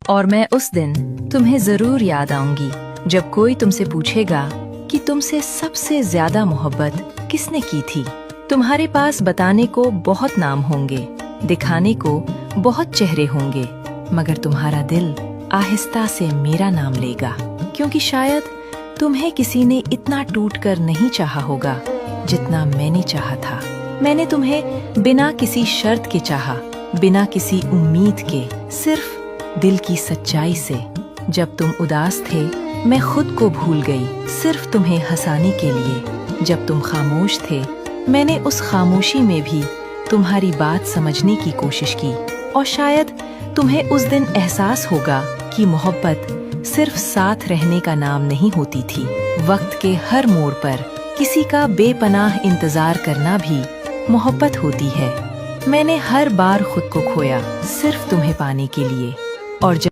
और मैं उस दिन तुम्हें जरूर याद आऊंगी जब कोई तुमसे पूछेगा कि तुमसे सबसे ज्यादा मोहब्बत किसने की थी। तुम्हारे पास बताने को बहुत नाम होंगे, दिखाने को बहुत चेहरे होंगे, मगर तुम्हारा दिल आहिस्ता से मेरा नाम लेगा, क्योंकि शायद तुम्हें किसी ने इतना टूट कर नहीं चाहा होगा जितना मैंने चाहा था। मैंने तुम्हें बिना किसी शर्त के चाहा, बिना किसी उम्मीद के, सिर्फ दिल की सच्चाई से। जब तुम उदास थे मैं खुद को भूल गई, सिर्फ तुम्हें हंसाने के लिए। जब तुम खामोश थे मैंने उस खामोशी में भी तुम्हारी बात समझने की कोशिश की। और शायद तुम्हें उस दिन एहसास होगा कि मोहब्बत सिर्फ साथ रहने का नाम नहीं होती थी। वक्त के हर मोड़ पर किसी का बेपनाह इंतजार करना भी मोहब्बत होती है। मैंने हर बार खुद को खोया सिर्फ तुम्हें पाने के लिए, और जब